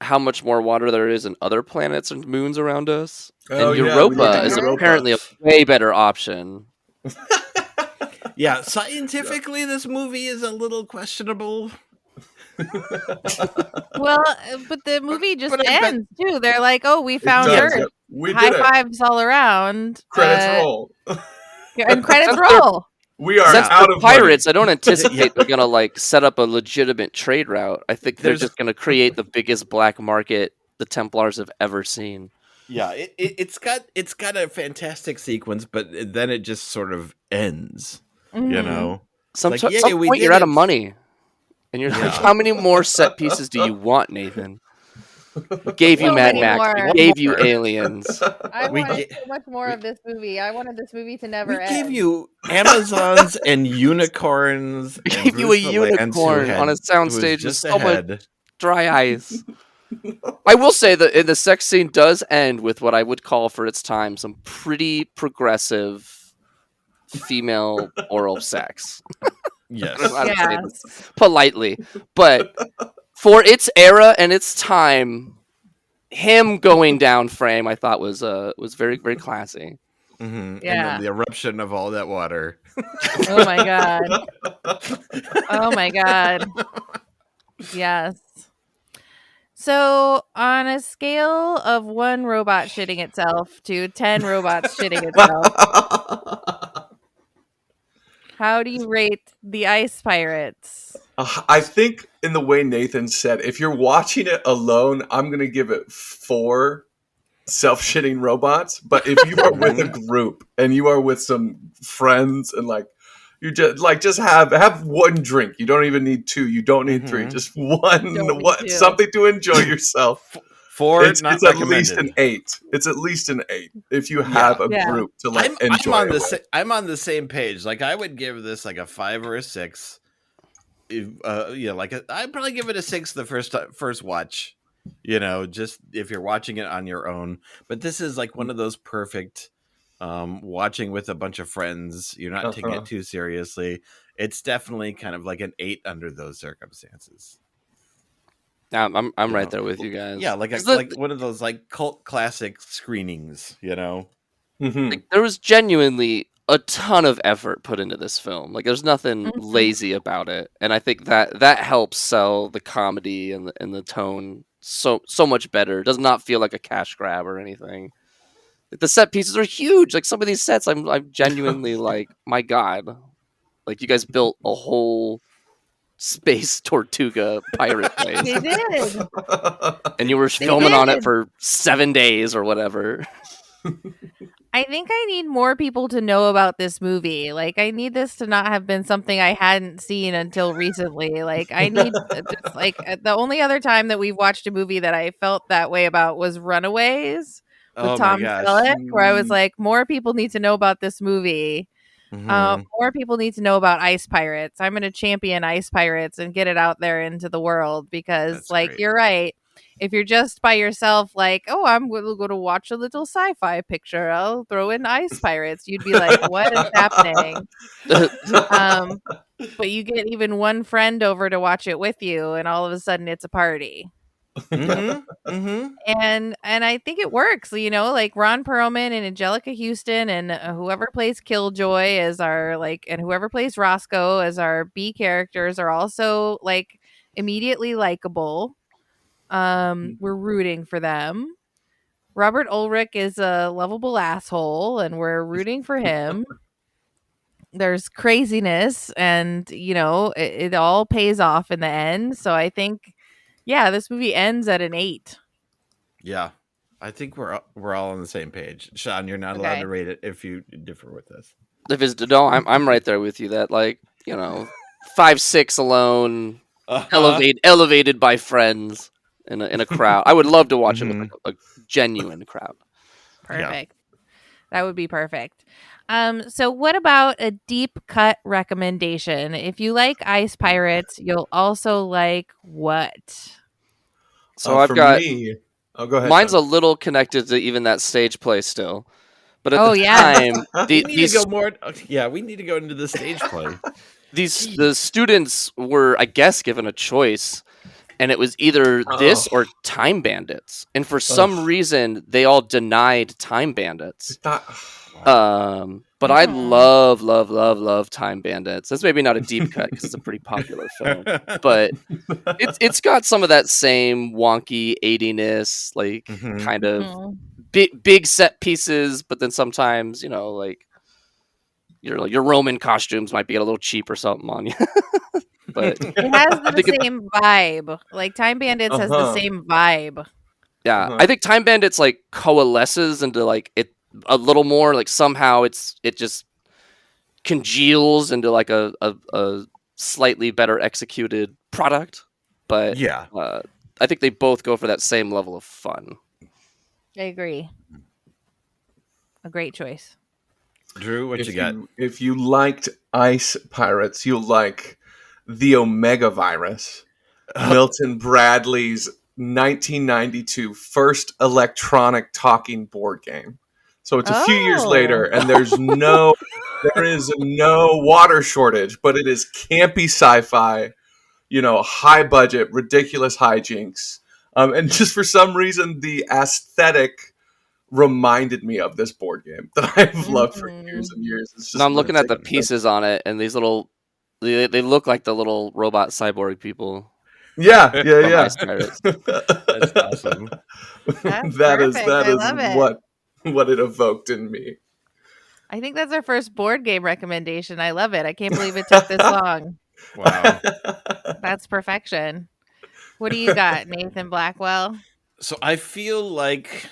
how much more water there is in other planets and moons around us. Oh, and yeah, we Europa need to is Europa. apparently a way better option. Yeah, scientifically, this movie is a little questionable. Well, but the movie just but I bet- ends too. They're like, "Oh, we found does, Earth." yep. We High did it. fives all around. Credits roll. And credits Since they're- roll. We are Since out they're of money. pirates, I don't anticipate they're gonna like set up a legitimate trade route. I think they're There's- just gonna create the biggest black market the Templars have ever seen. Yeah, it's got a fantastic sequence, but then it just sort of ends. You Mhm. know, Some, Like, some yay, we point did you're out of it. money, and you're like, Yeah. how many more set pieces do you want, Nathan? We gave you So Mad many Max. more. We gave you Aliens. I We wanted ga- so much more of this movie. I wanted this movie to never we end. gave you Amazons and unicorns. We and gave you a Bruce Valance, who unicorn on a who was soundstage with just so much ahead. dry ice. I will say that the sex scene does end with what I would call for its time some pretty progressive female oral sex. Yes. I don't know how to say Yes. this politely, but for its era and its time, him going down frame I thought was very, very classy. Mm-hmm. And Yeah. then the eruption of all that water. Oh my god. Oh my god. Yes. So, on a scale of 1 robot shitting itself to 10 robots shitting itself, how do you rate the Ice Pirates? I think in the way Nathan said, if you're watching it alone, I'm going to give it 4 self-shitting robots. But if you are with a group and you are with some friends and like you just have one drink. You don't even need 2. You don't need 3. Just one. Don't need What 2. something to enjoy yourself. 4 It's not at least recommended. an 8. It's at least an 8 if you have a Yeah. group to like I'm enjoy on it the with. I'm on the same page. Like I would give this like a 5 or a 6. If, I'd probably give it a 6 the first watch. Just if you're watching it on your own. But this is like one of those perfect watching with a bunch of friends. You're not taking it too seriously. It's definitely kind of like an 8 under those circumstances. I'm right there with you guys. Yeah, like 'Cause like one of those like cult classic screenings. like, there was genuinely a ton of effort put into this film. Like there's nothing lazy about it, and I think that helps sell the comedy and the tone so much better. It does not feel like a cash grab or anything. Like, the set pieces are huge. Like some of these sets, I'm genuinely like, my God, like you guys built a whole space Tortuga pirate place, They did. and you were They filming on it did. for 7 days or whatever. I think I need more people to know about this movie. Like, I need this to not have been something I hadn't seen until recently. Like, I need just like the only other time that we've watched a movie that I felt that way about was Runaways with Oh my Tom gosh. Selleck, where I was like, more people need to know about this movie. More people need to know about Ice Pirates. I'm going to champion Ice Pirates and get it out there into the world because, That's like, great. you're right. If you're just by yourself, like, oh, I'm going to go to watch a little sci-fi picture, I'll throw in Ice Pirates. You'd be like, what is happening? But you get even one friend over to watch it with you, and all of a sudden it's a party. And I think it works, like Ron Perlman and Angelica Houston and whoever plays Killjoy as our and whoever plays Roscoe as our B characters are also like immediately likable. We're rooting for them. Robert Ulrich is a lovable asshole and we're rooting for him. There's craziness and it all pays off in the end. So I think this movie ends at an 8. Yeah, I think we're all on the same page. Sean, you're not allowed to rate it if you differ with us. If it's no, I'm right there with you. That 5, 6 alone, elevated by friends in a crowd. I would love to watch it with a genuine crowd. Perfect. Yeah. That would be perfect. So what about a deep cut recommendation? If you like Ice Pirates, you'll also like what? So I've got me. Oh, go ahead. Mine's a little connected to even that stage play still. But at the time, we need to go more. Yeah, we need to go into the stage play. The students were, I guess, given a choice, and it was either this or Time Bandits. And for some reason, they all denied Time Bandits. But I love Time Bandits. That's maybe not a deep cut because it's a pretty popular film, but it's got some of that same wonky 80-ness, like kind of big set pieces. But then sometimes, like your Roman costumes might be a little cheap or something on you. But it has the same vibe. Like Time Bandits has the same vibe. Yeah, I think Time Bandits like coalesces into like it a little more. Like somehow it just congeals into like a slightly better executed product. But yeah, I think they both go for that same level of fun. I agree. A great choice. Drew, what you got? If you liked Ice Pirates, you'll like The Omega Virus, Milton Bradley's 1992 first electronic talking board game. So it's a few years later, and there is no water shortage, but it is campy sci-fi, high budget, ridiculous hijinks, and just for some reason the aesthetic reminded me of this board game that I've loved for years and years. It's just now I'm looking at the pieces on it, and these little they look like the little robot cyborg people. Yeah, from yeah, Ice Pirates. That's awesome. That's perfect. that I is love it. what it evoked in me. I think that's our first board game recommendation. I love it. I can't believe it took this long. Wow. That's perfection. What do you got, Nathan Blackwell? So I feel like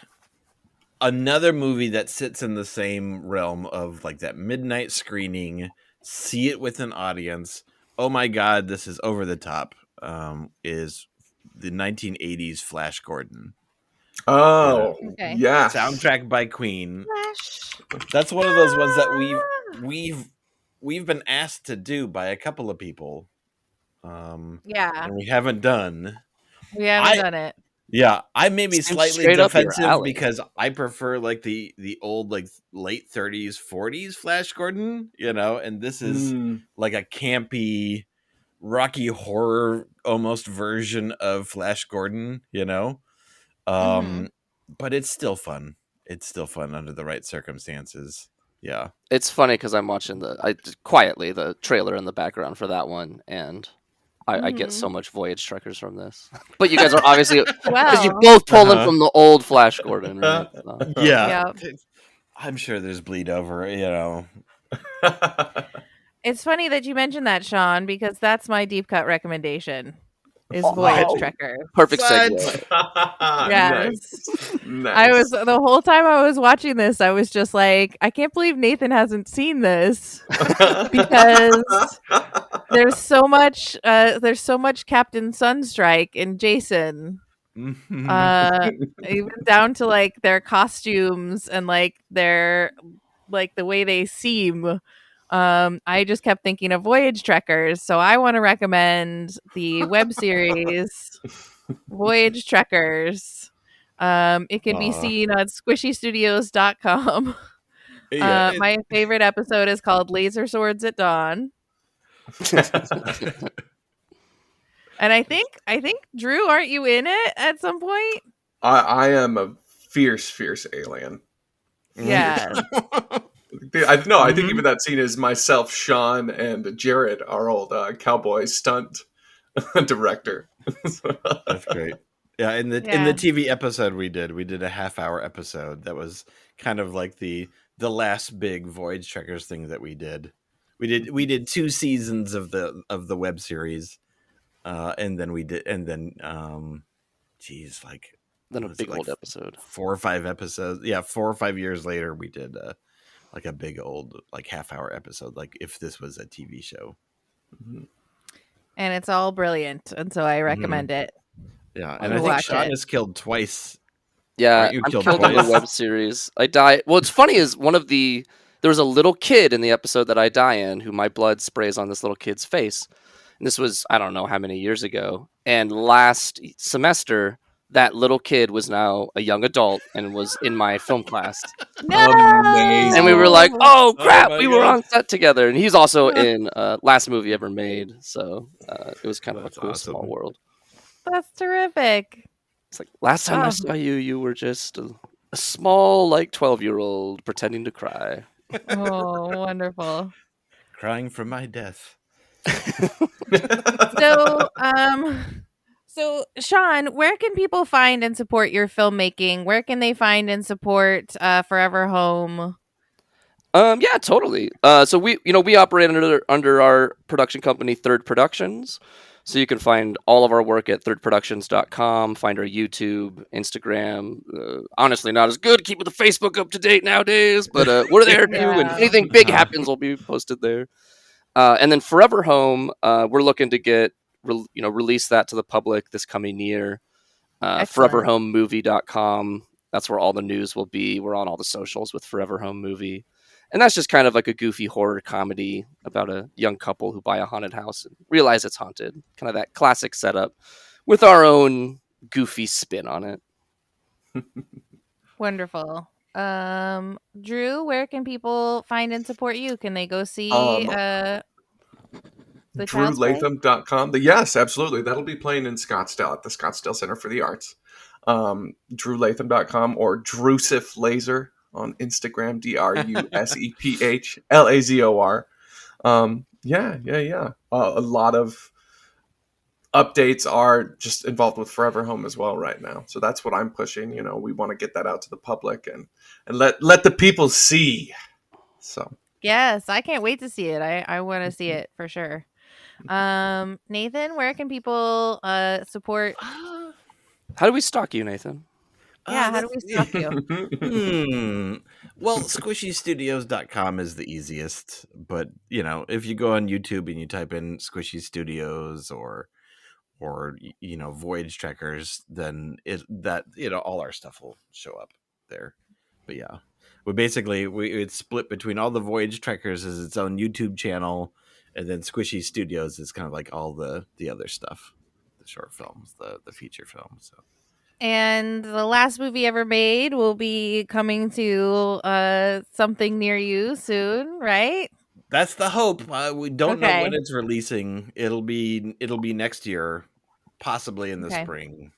another movie that sits in the same realm of like that midnight screening, see it with an audience. Oh my God, this is over the top. Is the 1980s Flash Gordon. Oh, Okay. yes. Soundtrack by Queen. Flash. That's one of those ones that we've been asked to do by a couple of people. Yeah, And we haven't done. we haven't I done it. Yeah, I may be Seems slightly straight up your defensive alley. because I prefer like the old like late 30s, 40s Flash Gordon, and this is Mm. like a campy Rocky Horror almost version of Flash Gordon, Mhm. but it's still fun. It's still fun under the right circumstances. Yeah. It's funny because I'm watching quietly the trailer in the background for that one, and I get so Mhm. much Voyage Trekkers from this. But you guys are obviously because you Well, both pulling Uh-huh. from the old Flash Gordon, right? So. Yeah. yeah. I'm sure there's bleed over, It's funny that you mentioned that, Sean, because that's my deep cut recommendation. Is Voyage Oh, Trekker. perfect What? segue. Yes. Nice. I was Nice. the whole time I was watching this, I was just like, I can't believe Nathan hasn't seen this because there's so much Captain Sunstrike and Jason. Uh Even down to like their costumes and like their like the way they seem. I just kept thinking of Voyage Trekkers, so I want to recommend the web series Voyage Trekkers. It can be Aw. seen on squishystudios.com. Yeah. My favorite episode is called Laser Swords at Dawn. And I think Drew, aren't you in it at some point? I am a fierce alien. Yeah. I think Mhm. even that scene is myself, Sean, and Jared, our old cowboy stunt director. That's great. Yeah, in the Yeah. TV episode we did a half-hour episode that was kind of like the last big Voyage Trekkers thing that we did. We did 2 seasons of the web series, and then geez, like Then a what was it big like old episode. 4 or 5 episodes? Yeah, 4 or 5 years later we did like a big old like half-hour episode, like if this was a TV show. And it's all brilliant, and so I Mhm. recommend it. Yeah, and To I think watch Sean it. is killed twice. Yeah, Aren't you I'm killed killed in the twice? web series. I die. What's funny is there was a little kid in the episode that I die in who my blood sprays on this little kid's face. And this was, I don't know how many years ago. And last semester, that little kid was now a young adult and was in my film class. And we were like, Amazing. No. oh Oh crap, my we were god. on set together. And he's also in last movie ever made. So it was kind of a That's cool small awesome. world. That's terrific. It's like, last time I Oh, saw you, you were just a small, like, 12-year-old pretending to cry. oh, wonderful. Crying for my death. So, so Sean, where can people find and support your filmmaking? Where can they find and support Forever Home? Yeah, totally. So we operate under our production company, Third Productions. So you can find all of our work at thirdproductions.com, find our YouTube, Instagram. Honestly, not as good keeping the Facebook up to date nowadays, but we're there too. And if Yeah. anything big happens, we'll be posted there. And then Forever Home, we're looking to release that to the public this coming year. Excellent. ForeverHomeMovie.com. That's where all the news will be. We're on all the socials with Forever Home Movie. And that's just kind of like a goofy horror comedy about a young couple who buy a haunted house and realize it's haunted. Kind of that classic setup with our own goofy spin on it. Wonderful. Drew, where can people find and support you? Can they go see Um, the Child's Play? DrewLatham.com. Yes, absolutely. That'll be playing in Scottsdale at the Scottsdale Center for the Arts. DrewLatham.com or Drusif Laser on Instagram, DRUSEPHLAZOR. Yeah. A lot of updates are just involved with Forever Home as well right now. So that's what I'm pushing. We want to get that out to the public and let the people see. So Yes, I can't wait to see it. I want to see it for sure. Nathan, where can people support? How do we stalk you, Nathan? Yeah, how do That's we stalk you? Well, squishystudios.com is the easiest, but if you go on YouTube and you type in Squishy Studios or voyage trackers, then all our stuff will show up there. But yeah, it's split between all the voyage trackers as its own YouTube channel, and then Squishy Studios is kind of like all the other stuff, the short films, the feature films. So And the last movie ever made will be coming to something near you soon, right? that's the hope. We don't know when Okay. it's releasing. It'll be next year, possibly in the Okay. spring.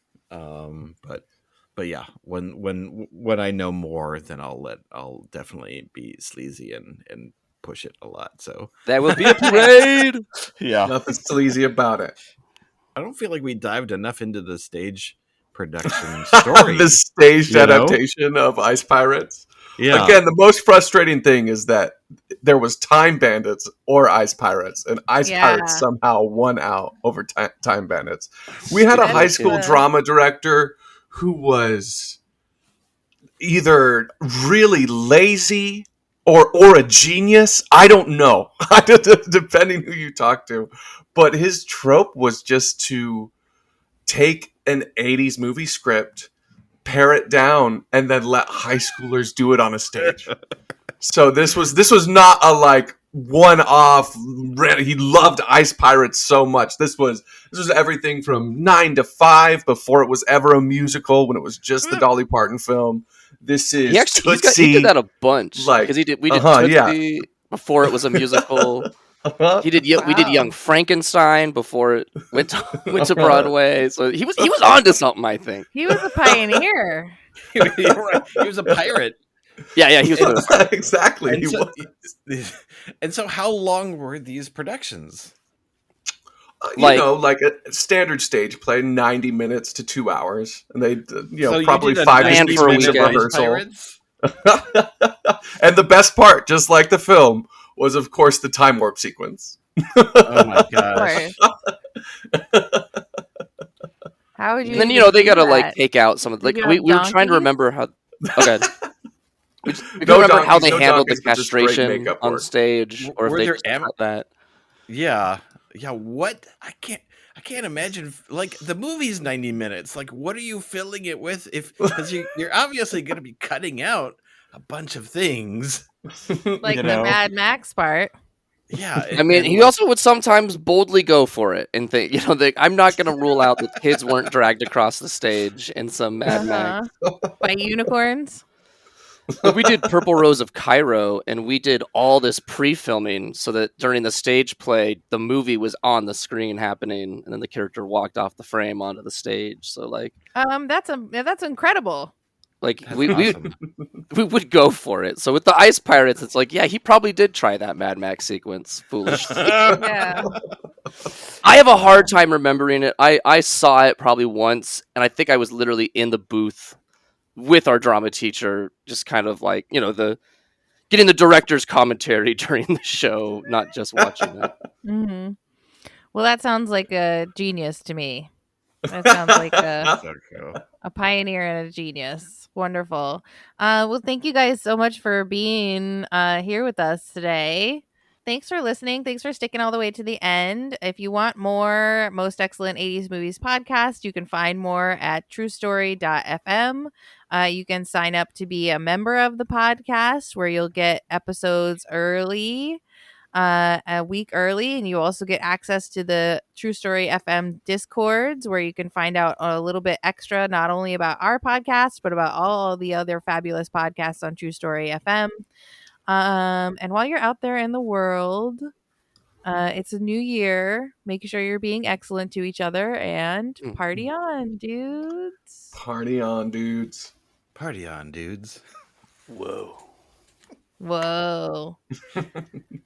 But yeah, when I know more, then I'll definitely be sleazy and push it a lot. So There will be a parade. yeah, nothing sleazy about it. I don't feel like we dived enough into the stage production story. The staged You know? adaptation of Ice Pirates. Yeah, Again, the most frustrating thing is that there was Time Bandits or Ice Pirates, and Ice Pirates Yeah. somehow won out over Time Bandits. We had a That high is school the- drama director who was either really lazy or a genius. I don't know, depending who you talk to. But his trope was just to take an 80s movie script, pare it down, and then let high schoolers do it on a stage. So this was not a like one-off. He loved Ice Pirates so much. This was everything from 9 to 5 before it was ever a musical, when it was just the Dolly Parton film. This is He did Tootsie. that a bunch Like, because we did yeah. Tootsie before it was a musical. Uh-huh. We did Young Wow. Frankenstein before it went to Broadway. So he was onto something, I think. He was a pioneer. You're right. He was a pirate. Yeah, he was doing it. Exactly. And He so, was. and so, how long were these productions? Like a standard stage play, 90 minutes to 2 hours, and they So you probably did a 5 to 6 for a weeks of weekend. rehearsal. Pirates? And the best part, just like the film, was of course the time warp sequence. Oh my Of gosh! course. How would you? And then even they do gotta that? take out some of Did you we have were trying to donkeys? remember how. Okay. We couldn't No remember how donkeys, they no handled the donkeys, but just great castration makeup on work. stage, or if Were they there just cut that. Yeah. What? I can't imagine. Like, the movie's 90 minutes. Like, what are you filling it with? Because you're obviously going to be cutting out a bunch of things. Like You the know? Mad Max part. Yeah. I mean, and he like, also would sometimes boldly go for it and think, I'm not going to rule out that kids weren't dragged across the stage in some Mad Max. By unicorns. Like, we did Purple Rose of Cairo, and we did all this pre-filming so that during the stage play, the movie was on the screen happening, and then the character walked off the frame onto the stage. So That's incredible. like that's we awesome. we would go for it. So with the Ice Pirates, it's like, yeah, he probably did try that Mad Max sequence foolishly. Yeah. I have a hard time remembering it. I saw it probably once, and I think I was literally in the booth with our drama teacher, just kind of like, getting the director's commentary during the show, not just watching it. Hmm. Well, that sounds like a genius to me. That sounds like So cool. a pioneer and a genius. Wonderful. Well, thank you guys so much for being here with us today. Thanks for listening. Thanks for sticking all the way to the end. If you want more Most Excellent 80s Movies podcast, you can find more at truestory.fm. You can sign up to be a member of the podcast, where you'll get episodes early, a week early, and you also get access to the True Story FM discords, where you can find out a little bit extra, not only about our podcast, but about all the other fabulous podcasts on True Story FM. And while you're out there in the world, it's a new year. Make sure you're being excellent to each other, and party on, dudes. Party on, dudes. Party on, dudes. Whoa. Whoa.